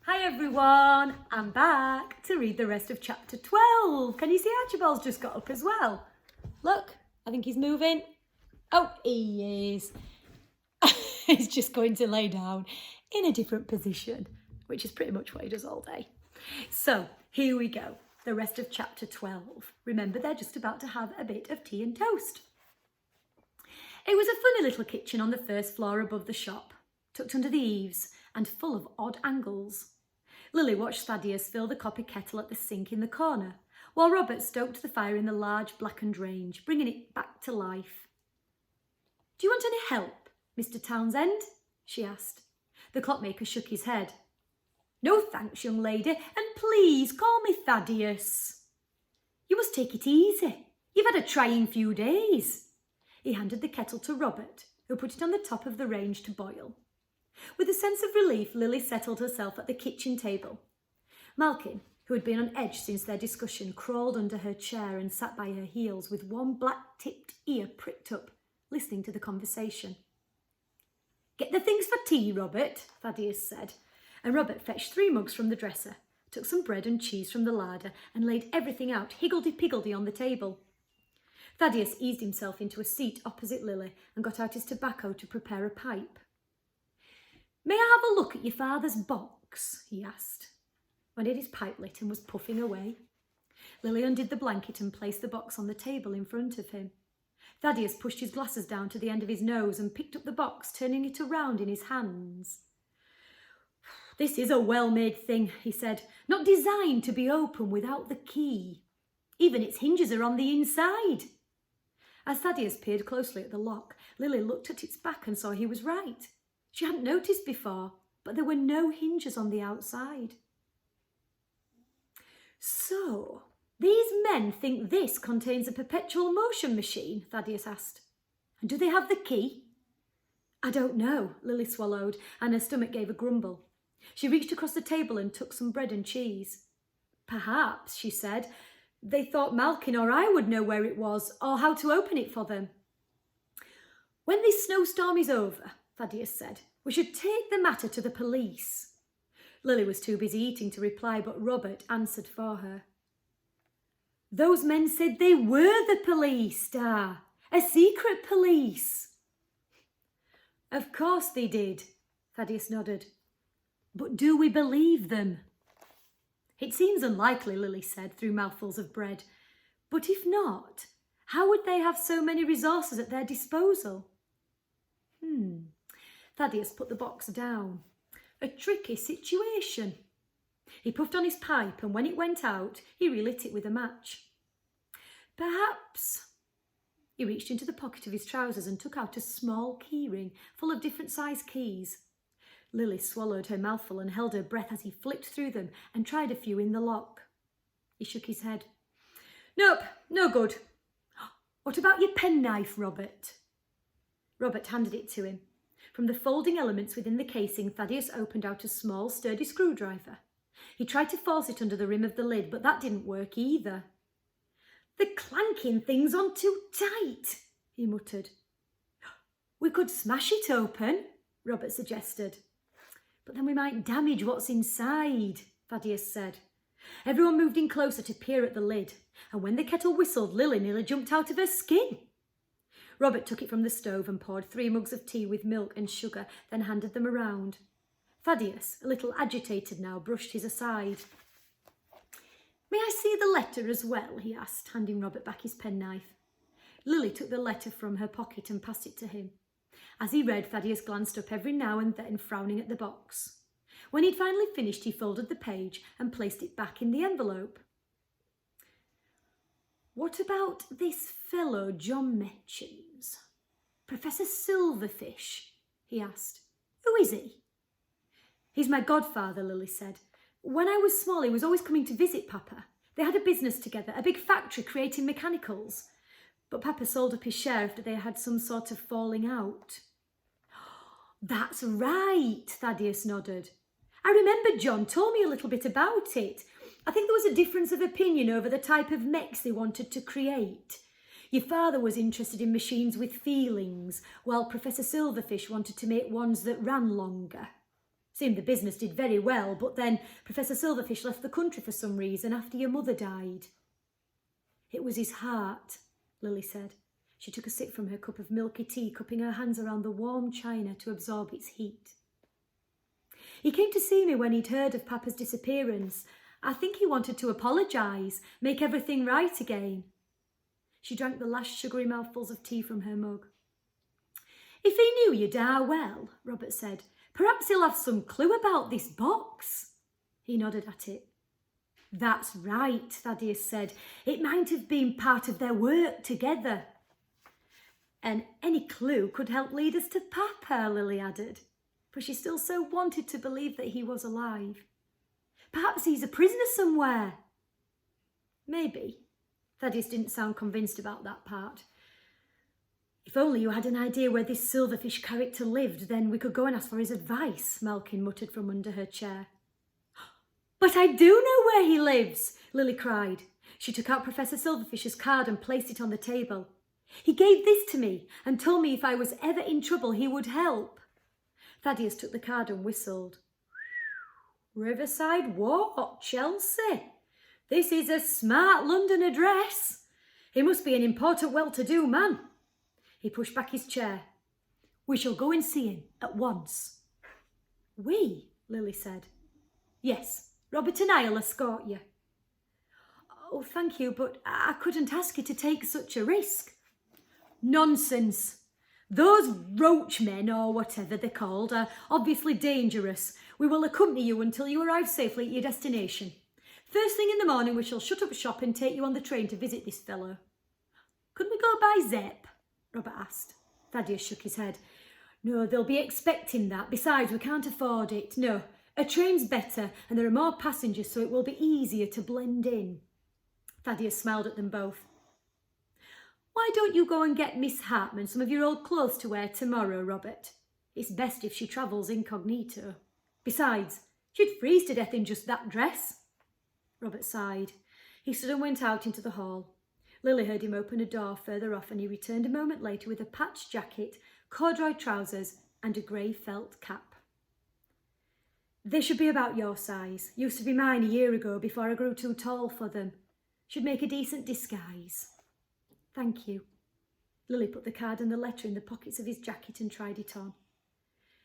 Hi everyone, I'm back to read the rest of chapter 12. Can you see Archibald's just got up as well? Look, I think he's moving. Oh, he is. He's just going to lay down in a different position, which is pretty much what he does all day. So here we go, the rest of chapter 12. Remember, they're just about to have a bit of tea and toast. It was a funny little kitchen on the first floor above the shop, tucked under the eaves and full of odd angles. Lily watched Thaddeus fill the copper kettle at the sink in the corner, while Robert stoked the fire in the large blackened range, bringing it back to life. "Do you want any help, Mr. Townsend?" she asked. The clockmaker shook his head. "No thanks, young lady, and please call me Thaddeus." "You must take it easy. You've had a trying few days." He handed the kettle to Robert, who put it on the top of the range to boil. With a sense of relief, Lily settled herself at the kitchen table. Malkin, who had been on edge since their discussion, crawled under her chair and sat by her heels with one black-tipped ear pricked up, listening to the conversation. "Get the things for tea, Robert," Thaddeus said, and Robert fetched 3 mugs from the dresser, took some bread and cheese from the larder and laid everything out higgledy-piggledy on the table. Thaddeus eased himself into a seat opposite Lily and got out his tobacco to prepare a pipe. "May I have a look at your father's box?" he asked, when he had his pipe lit and was puffing away. Lily undid the blanket and placed the box on the table in front of him. Thaddeus pushed his glasses down to the end of his nose and picked up the box, turning it around in his hands. "This is a well-made thing," he said, "not designed to be opened without the key. Even its hinges are on the inside." As Thaddeus peered closely at the lock, Lily looked at its back and saw he was right. She hadn't noticed before, but there were no hinges on the outside. "So, these men think this contains a perpetual motion machine?" Thaddeus asked. "And do they have the key?" "I don't know," Lily swallowed, and her stomach gave a grumble. She reached across the table and took some bread and cheese. "Perhaps," she said, "they thought Malkin or I would know where it was, or how to open it for them." "When this snowstorm is over," Thaddeus said, "we should take the matter to the police." Lily was too busy eating to reply, but Robert answered for her. "Those men said they were the police, Star. A secret police." "Of course they did," Thaddeus nodded. "But do we believe them?" "It seems unlikely," Lily said through mouthfuls of bread. "But if not, how would they have so many resources at their disposal?" Thaddeus put the box down. A tricky situation. He puffed on his pipe, and when it went out, he relit it with a match. "Perhaps..." He reached into the pocket of his trousers and took out a small keyring full of different sized keys. Lily swallowed her mouthful and held her breath as he flipped through them and tried a few in the lock. He shook his head. "Nope, no good." "What about your penknife, Robert?" Robert handed it to him. From the folding elements within the casing, Thaddeus opened out a small, sturdy screwdriver. He tried to force it under the rim of the lid, but that didn't work either. "The clanking thing's on too tight," he muttered. "We could smash it open," Robert suggested. "But then we might damage what's inside," Thaddeus said. Everyone moved in closer to peer at the lid, and when the kettle whistled, Lily nearly jumped out of her skin. Robert took it from the stove and poured 3 mugs of tea with milk and sugar, then handed them around. Thaddeus, a little agitated now, brushed his aside. "May I see the letter as well?" he asked, handing Robert back his penknife. Lily took the letter from her pocket and passed it to him. As he read, Thaddeus glanced up every now and then, frowning at the box. When he'd finally finished, he folded the page and placed it back in the envelope. "What about this fellow John mentions? Professor Silverfish?" he asked. "Who is he?" "He's my godfather," Lily said. "When I was small, he was always coming to visit Papa. They had a business together, a big factory creating mechanicals. But Papa sold up his share after they had some sort of falling out." "That's right," Thaddeus nodded. "I remember John told me a little bit about it. I think there was a difference of opinion over the type of mechs they wanted to create. Your father was interested in machines with feelings, while Professor Silverfish wanted to make ones that ran longer." Seemed the business did very well, but then Professor Silverfish left the country for some reason after your mother died. It was his heart, Lily said. She took a sip from her cup of milky tea, cupping her hands around the warm china to absorb its heat. He came to see me when he'd heard of Papa's disappearance. I think he wanted to apologise, make everything right again. She drank the last sugary mouthfuls of tea from her mug. If he knew you well, Robert said, perhaps he'll have some clue about this box. He nodded at it. That's right, Thaddeus said. It might have been part of their work together. And any clue could help lead us to Papa, Lily added, for she still so wanted to believe that he was alive. Perhaps he's a prisoner somewhere. Maybe. Thaddeus didn't sound convinced about that part. If only you had an idea where this Silverfish character lived, then we could go and ask for his advice, Malkin muttered from under her chair. But I do know where he lives, Lily cried. She took out Professor Silverfish's card and placed it on the table. He gave this to me and told me if I was ever in trouble he would help. Thaddeus took the card and whistled. Riverside Walk, Chelsea. This is a smart London address. He must be an important, well-to-do man. He pushed back his chair. We shall go and see him at once. We, Lily said. Yes, Robert and I'll escort you. Oh, thank you, but I couldn't ask you to take such a risk. Nonsense. Those roachmen, or whatever they're called, are obviously dangerous. We will accompany you until you arrive safely at your destination. First thing in the morning, we shall shut up shop and take you on the train to visit this fellow. Couldn't we go by Zepp? Robert asked. Thaddeus shook his head. No, they'll be expecting that. Besides, we can't afford it. No, a train's better, and there are more passengers, so it will be easier to blend in. Thaddeus smiled at them both. Why don't you go and get Miss Hartman some of your old clothes to wear tomorrow, Robert? It's best if she travels incognito. Besides, she'd freeze to death in just that dress. Robert sighed. He stood and went out into the hall. Lily heard him open a door further off, and he returned a moment later with a patched jacket, corduroy trousers and a grey felt cap. They should be about your size. Used to be mine a year ago before I grew too tall for them. Should make a decent disguise. Thank you. Lily put the card and the letter in the pockets of his jacket and tried it on.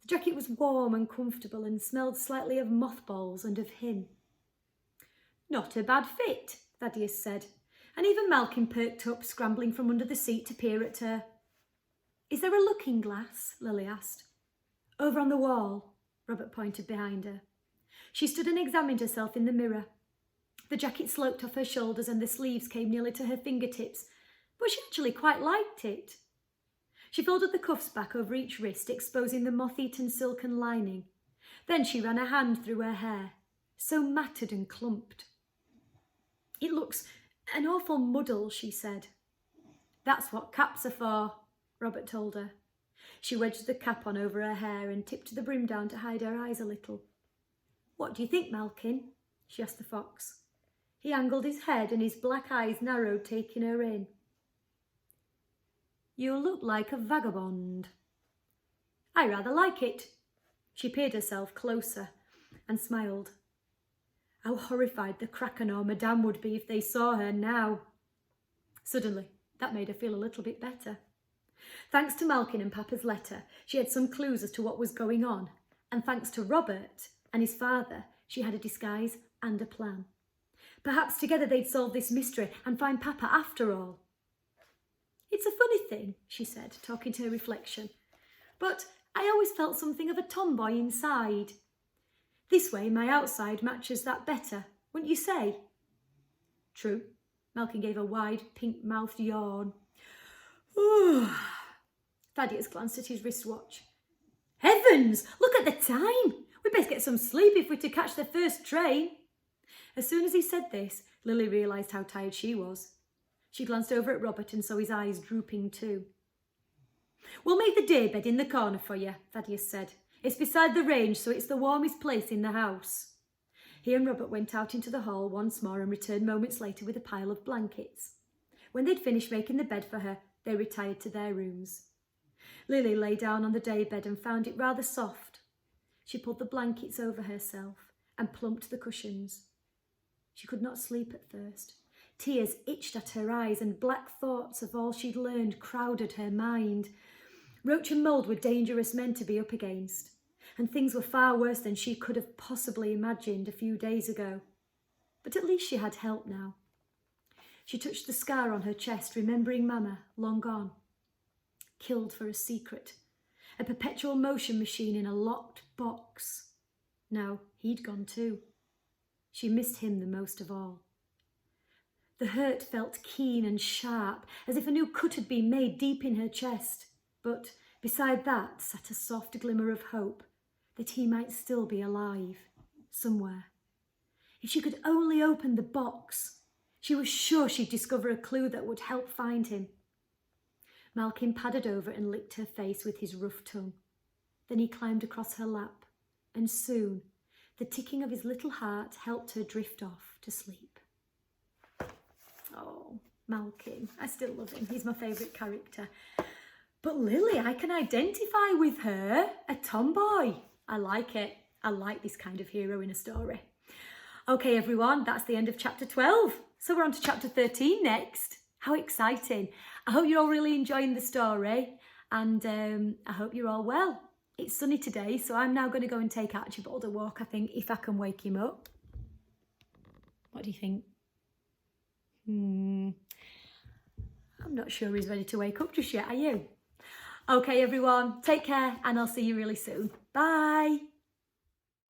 The jacket was warm and comfortable and smelled slightly of mothballs and of him. Not a bad fit, Thaddeus said, and even Malkin perked up, scrambling from under the seat to peer at her. Is there a looking glass? Lily asked. Over on the wall, Robert pointed behind her. She stood and examined herself in the mirror. The jacket sloped off her shoulders and the sleeves came nearly to her fingertips, but she actually quite liked it. She folded the cuffs back over each wrist, exposing the moth-eaten silken lining. Then she ran a hand through her hair, so matted and clumped. It looks an awful muddle, she said. That's what caps are for, Robert told her. She wedged the cap on over her hair and tipped the brim down to hide her eyes a little. What do you think, Malkin? She asked the fox. He angled his head and his black eyes narrowed, taking her in. You look like a vagabond. I rather like it. She peered herself closer and smiled. How horrified the Kraken or Madame would be if they saw her now. Suddenly, that made her feel a little bit better. Thanks to Malkin and Papa's letter, she had some clues as to what was going on, and thanks to Robert and his father, she had a disguise and a plan. Perhaps together they'd solve this mystery and find Papa after all. It's a funny thing, she said, talking to her reflection, but I always felt something of a tomboy inside. This way my outside matches that better, wouldn't you say? True. Malkin gave a wide, pink-mouthed yawn. Ooh. Thaddeus glanced at his wristwatch. Heavens! Look at the time! We'd best get some sleep if we're to catch the first train. As soon as he said this, Lily realised how tired she was. She glanced over at Robert and saw his eyes drooping too. We'll make the daybed in the corner for you, Thaddeus said. It's beside the range, so it's the warmest place in the house. He and Robert went out into the hall once more and returned moments later with a pile of blankets. When they'd finished making the bed for her, they retired to their rooms. Lily lay down on the daybed and found it rather soft. She pulled the blankets over herself and plumped the cushions. She could not sleep at first. Tears itched at her eyes and black thoughts of all she'd learned crowded her mind. Roach and mould were dangerous men to be up against, and things were far worse than she could have possibly imagined a few days ago. But at least she had help now. She touched the scar on her chest, remembering Mama, long gone. Killed for a secret. A perpetual motion machine in a locked box. No, he'd gone too. She missed him the most of all. The hurt felt keen and sharp, as if a new cut had been made deep in her chest. But beside that sat a soft glimmer of hope that he might still be alive, somewhere. If she could only open the box, she was sure she'd discover a clue that would help find him. Malkin padded over and licked her face with his rough tongue. Then he climbed across her lap, and soon the ticking of his little heart helped her drift off to sleep. Oh, Malkin, I still love him. He's my favourite character. But Lily, I can identify with her, a tomboy. I like it. I like this kind of hero in a story. Okay, everyone, that's the end of chapter 12. So we're on to chapter 13 next. How exciting. I hope you're all really enjoying the story, and I hope you're all well. It's sunny today, so I'm now going to go and take Archibald a walk, I think, if I can wake him up. What do you think? I'm not sure he's ready to wake up just yet, are you? Okay, everyone, take care, and I'll see you really soon. Bye.